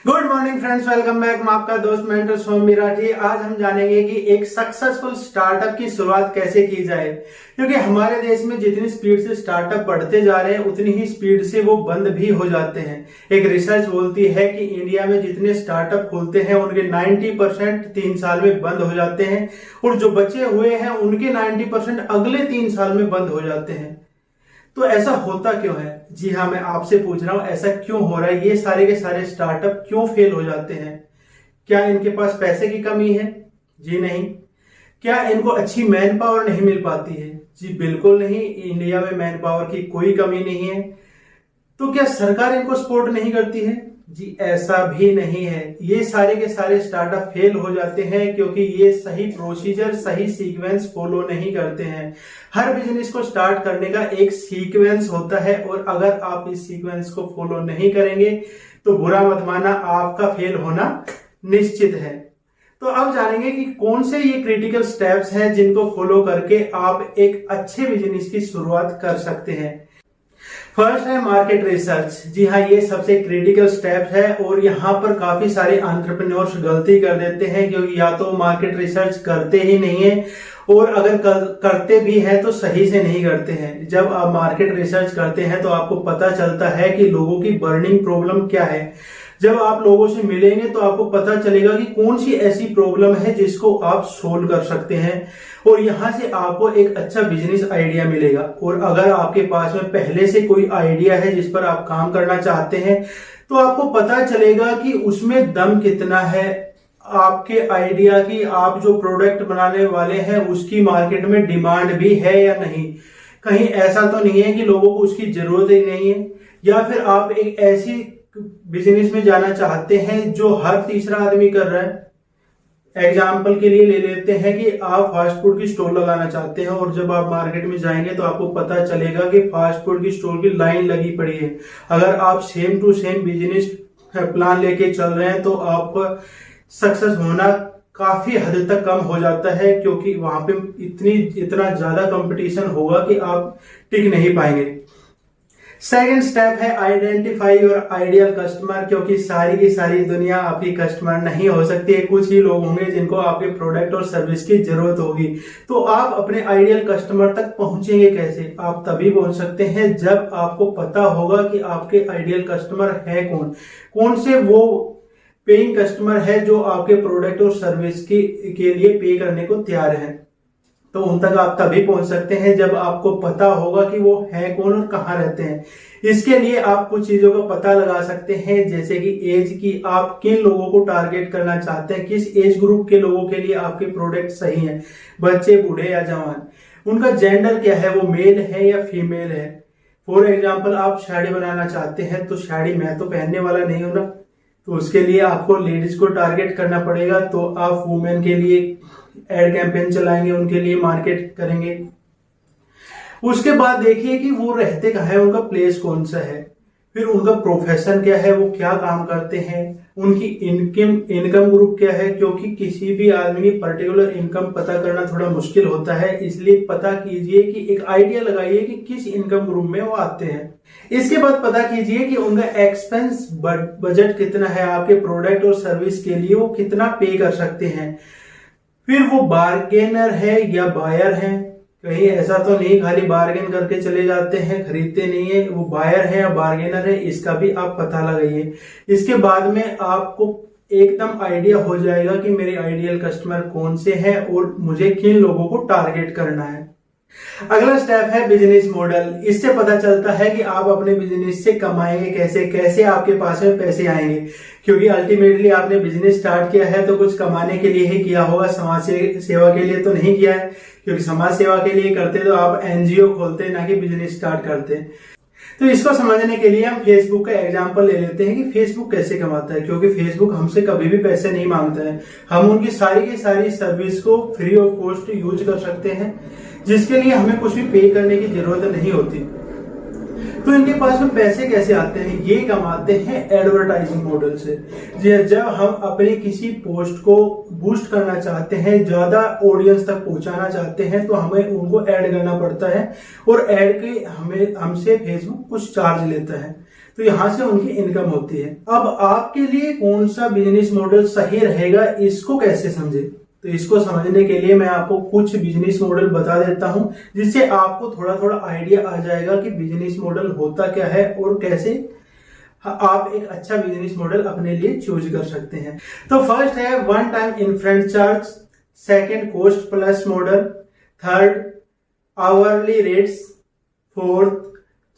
Good morning friends, welcome back. मैं आपका दोस्त मेंटर सोम राठी। आज हम जानेंगे कि एक सक्सेसफुल स्टार्टअप की शुरुआत कैसे की जाए, क्योंकि हमारे देश में जितनी स्पीड से स्टार्टअप बढ़ते जा रहे हैं उतनी ही स्पीड से वो बंद भी हो जाते हैं। एक रिसर्च बोलती है कि इंडिया में जितने स्टार्टअप खुलते हैं उनके 90% 3 साल में बंद हो जाते हैं और जो बचे हुए हैं उनके 90% अगले 3 साल में बंद हो जाते हैं। तो ऐसा होता क्यों है? जी हाँ, मैं आपसे पूछ रहा हूं ऐसा क्यों हो रहा है? ये सारे के सारे स्टार्टअप क्यों फेल हो जाते हैं? क्या इनके पास पैसे की कमी है? जी नहीं। क्या इनको अच्छी मैन पावर नहीं मिल पाती है? जी बिल्कुल नहीं। इंडिया में मैन पावर की कोई कमी नहीं है। तो क्या सरकार इनको सपोर्ट नहीं करती है? जी ऐसा भी नहीं है। ये सारे के सारे स्टार्टअप फेल हो जाते हैं क्योंकि ये सही प्रोसीजर, सही सीक्वेंस फॉलो नहीं करते हैं। हर बिजनेस को स्टार्ट करने का एक सीक्वेंस होता है और अगर आप इस सीक्वेंस को फॉलो नहीं करेंगे तो बुरा मत माना, आपका फेल होना निश्चित है। तो अब जानेंगे कि कौन से ये क्रिटिकल स्टेप्स हैं जिनको फॉलो करके आप एक अच्छे बिजनेस की शुरुआत कर सकते हैं। फर्स्ट है मार्केट रिसर्च। जी हाँ, ये सबसे क्रिटिकल स्टेप है और यहाँ पर काफी सारे एंटरप्रेन्योर्स गलती कर देते हैं क्योंकि या तो मार्केट रिसर्च करते ही नहीं है और अगर करते भी हैं तो सही से नहीं करते हैं। जब आप मार्केट रिसर्च करते हैं तो आपको पता चलता है कि लोगों की बर्निंग प्रॉब्लम क्या है। जब आप लोगों से मिलेंगे तो आपको पता चलेगा कि कौन सी ऐसी प्रॉब्लम है जिसको आप सोल्व कर सकते हैं और यहां से आपको एक अच्छा बिजनेस आइडिया मिलेगा। और अगर आपके पास में पहले से कोई आइडिया है जिस पर आप काम करना चाहते हैं तो आपको पता चलेगा कि उसमें दम कितना है आपके आइडिया की। आप जो प्रोडक्ट बनाने वाले हैं उसकी मार्केट में डिमांड भी है या नहीं। कहीं ऐसा तो नहीं है कि लोगों को उसकी जरूरत ही नहीं है, या फिर आप एक ऐसी बिजनेस में जाना चाहते हैं जो हर तीसरा आदमी कर रहा है। एग्जाम्पल के लिए ले लेते हैं कि आप फास्ट फूड की स्टॉल लगाना चाहते हैं और जब आप मार्केट में जाएंगे तो आपको पता चलेगा कि फास्ट फूड की स्टॉल की लाइन लगी पड़ी है। अगर आप same to same business plan लेके चल रहे हैं तो आपको सक्सेस होना काफी हद तक कम हो जाता है क्योंकि वहां पे इतना ज्यादा कंपटीशन होगा कि आप टिक नहीं पाएंगे। सेकेंड स्टेप है आइडेंटिफाई योर आइडियल कस्टमर, क्योंकि सारी की सारी दुनिया आपकी कस्टमर नहीं हो सकती है। कुछ ही लोग होंगे जिनको आपके प्रोडक्ट और सर्विस की जरूरत होगी। तो आप अपने आइडियल कस्टमर तक पहुंचेंगे कैसे? आप तभी पहुंच सकते हैं जब आपको पता होगा कि आपके आइडियल कस्टमर है कौन से वो पेइंग कस्टमर है जो आपके प्रोडक्ट और सर्विस के लिए पे करने को तैयार है। तो उन तक आप तभी पहुंच सकते हैं जब आपको पता होगा कि वो है कौन और कहाँ रहते हैं। इसके लिए आप कुछ चीजों का पता लगा सकते हैं, जैसे कि एज की, आप किन लोगों को टारगेट करना चाहते हैं, किस एज ग्रुप के लोगों के लिए आपके प्रोडक्ट सही हैं, बच्चे, बूढ़े या जवान। उनका जेंडर क्या है, वो मेल है या फीमेल है। फॉर एग्जाम्पल आप साड़ी बनाना चाहते हैं तो साड़ी मैं तो पहनने वाला नहीं हूं ना, तो उसके लिए आपको लेडीज को टारगेट करना पड़ेगा। तो आप वुमेन के लिए एड कैंपेन चलाएंगे, उनके लिए मार्केट करेंगे। उसके बाद देखिए कि वो रहते कहाँ है, उनका प्लेस कौन सा है, फिर उनका प्रोफेशन क्या है, वो क्या काम करते हैं, उनकी इनकम ग्रुप क्या है, क्योंकि किसी भी आदमी की पर्टिकुलर इनकम पता करना थोड़ा मुश्किल होता है। इसलिए पता कीजिए कि एक आइडिया लगाइए कि किस इनकम ग्रुप में वो आते हैं। इसके बाद पता कीजिए कि उनका एक्सपेंस बजट कितना है, आपके प्रोडक्ट और सर्विस के लिए वो कितना पे कर सकते हैं। फिर वो बार्गेनर है या बायर है, कहीं ऐसा तो नहीं खाली बार्गेन करके चले जाते हैं, खरीदते नहीं है। वो बायर है या बार्गेनर है, इसका भी आप पता लगाइए। इसके बाद में आपको एकदम आइडिया हो जाएगा कि मेरे आइडियल कस्टमर कौन से हैं और मुझे किन लोगों को टारगेट करना है। अगला स्टेप है बिजनेस मॉडल। इससे पता चलता है कि आप अपने बिजनेस से कमाएंगे कैसे आपके पास में पैसे आएंगे, क्योंकि अल्टीमेटली आपने बिजनेस स्टार्ट किया है तो कुछ कमाने के लिए ही किया होगा, समाज सेवा के लिए तो नहीं किया है। क्योंकि समाज सेवा के लिए करते तो आप एनजीओ खोलते ना कि बिजनेस स्टार्ट करते। तो इसको समझने के लिए हम फेसबुक का एग्जांपल ले लेते हैं कि फेसबुक कैसे कमाता है। क्योंकि फेसबुक हमसे कभी भी पैसे नहीं मांगता है, हम उनकी सारी की सारी सर्विस को फ्री ऑफ कॉस्ट यूज कर सकते हैं, जिसके लिए हमें कुछ भी पे करने की जरूरत नहीं होती। तो इनके पास में पैसे कैसे आते हैं? ये कमाते हैं एडवर्टाइजिंग मॉडल से। जब हम अपने किसी पोस्ट को बूस्ट करना चाहते हैं, ज्यादा ऑडियंस तक पहुंचाना चाहते हैं, तो हमें उनको ऐड करना पड़ता है और ऐड के हमसे फेसबुक कुछ चार्ज लेता है। तो यहाँ से उनकी इनकम होती है। अब आपके लिए कौन सा बिजनेस मॉडल सही रहेगा, इसको कैसे समझे? तो इसको समझने के लिए मैं आपको कुछ बिजनेस मॉडल बता देता हूं, जिससे आपको थोड़ा थोड़ा आइडिया आ जाएगा कि बिजनेस मॉडल होता क्या है और कैसे आप एक अच्छा बिजनेस मॉडल अपने लिए चूज कर सकते हैं। तो फर्स्ट है one time upfront charge, second cost plus model, third hourly rates, fourth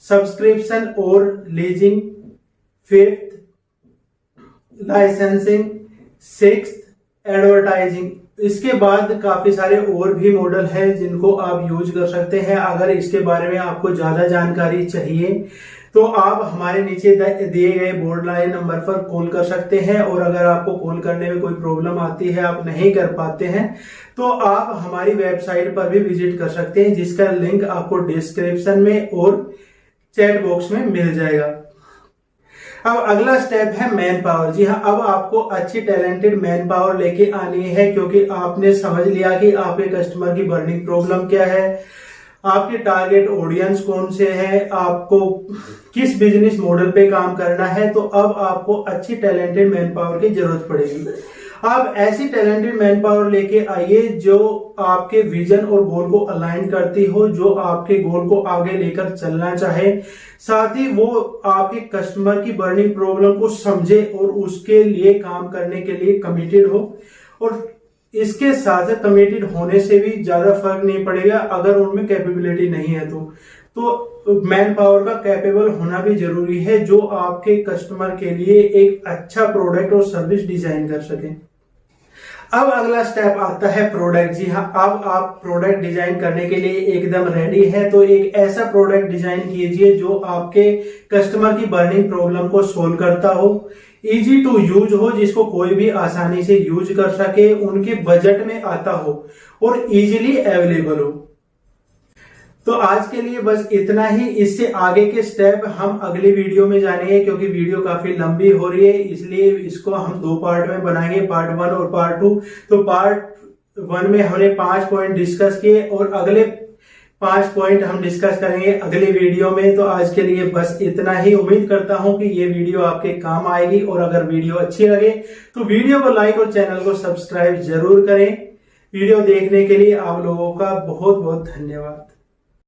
subscription और leasing, fifth licensing, sixth advertising. इसके बाद काफी सारे और भी मॉडल हैं जिनको आप यूज कर सकते हैं। अगर इसके बारे में आपको ज्यादा जानकारी चाहिए तो आप हमारे नीचे दिए गए बोर्ड लाइन नंबर पर कॉल कर सकते हैं, और अगर आपको कॉल करने में कोई प्रॉब्लम आती है, आप नहीं कर पाते हैं, तो आप हमारी वेबसाइट पर भी विजिट कर सकते हैं, जिसका लिंक आपको डिस्क्रिप्शन में और चैट बॉक्स में मिल जाएगा। अब अगला स्टेप है मैन पावर। जी हाँ, अब आपको अच्छी टैलेंटेड मैन पावर लेके आनी है, क्योंकि आपने समझ लिया कि आपके कस्टमर की बर्निंग प्रॉब्लम क्या है, आपके टारगेट ऑडियंस कौन से है, आपको किस बिजनेस मॉडल पे काम करना है। तो अब आपको अच्छी टैलेंटेड मैन पावर की जरूरत पड़ेगी। आप ऐसी टैलेंटेड मैन पावर लेके आइए जो आपके विजन और गोल को अलाइन करती हो, जो आपके गोल को आगे लेकर चलना चाहे, साथ ही वो आपके कस्टमर की बर्निंग प्रॉब्लम को समझे और उसके लिए काम करने के लिए कमिटेड हो। और इसके साथ कमिटेड होने से भी ज्यादा फर्क नहीं पड़ेगा अगर उनमें कैपेबिलिटी नहीं है तो मैन पावर का कैपेबल होना भी जरूरी है, जो आपके कस्टमर के लिए एक अच्छा प्रोडक्ट और सर्विस डिजाइन कर सके। अब अगला स्टेप आता है प्रोडक्ट। जी हाँ, अब आप प्रोडक्ट डिजाइन करने के लिए एकदम रेडी है, तो एक ऐसा प्रोडक्ट डिजाइन कीजिए जो आपके कस्टमर की बर्निंग प्रॉब्लम को सोल्व करता हो, इजी टू यूज हो, जिसको कोई भी आसानी से यूज कर सके, उनके बजट में आता हो और इजीली अवेलेबल हो। तो आज के लिए बस इतना ही। इससे आगे के स्टेप हम अगली वीडियो में जानेंगे, क्योंकि वीडियो काफी लंबी हो रही है, इसलिए इसको हम 2 पार्ट में बनाएंगे, पार्ट 1 और पार्ट 2। तो पार्ट 1 में हमने 5 पॉइंट डिस्कस किए और अगले 5 पॉइंट हम डिस्कस करेंगे अगली वीडियो में। तो आज के लिए बस इतना ही। उम्मीद करता हूं कि ये वीडियो आपके काम आएगी, और अगर वीडियो अच्छी लगे तो वीडियो को लाइक और चैनल को सब्सक्राइब जरूर करें। वीडियो देखने के लिए आप लोगों का बहुत बहुत धन्यवाद।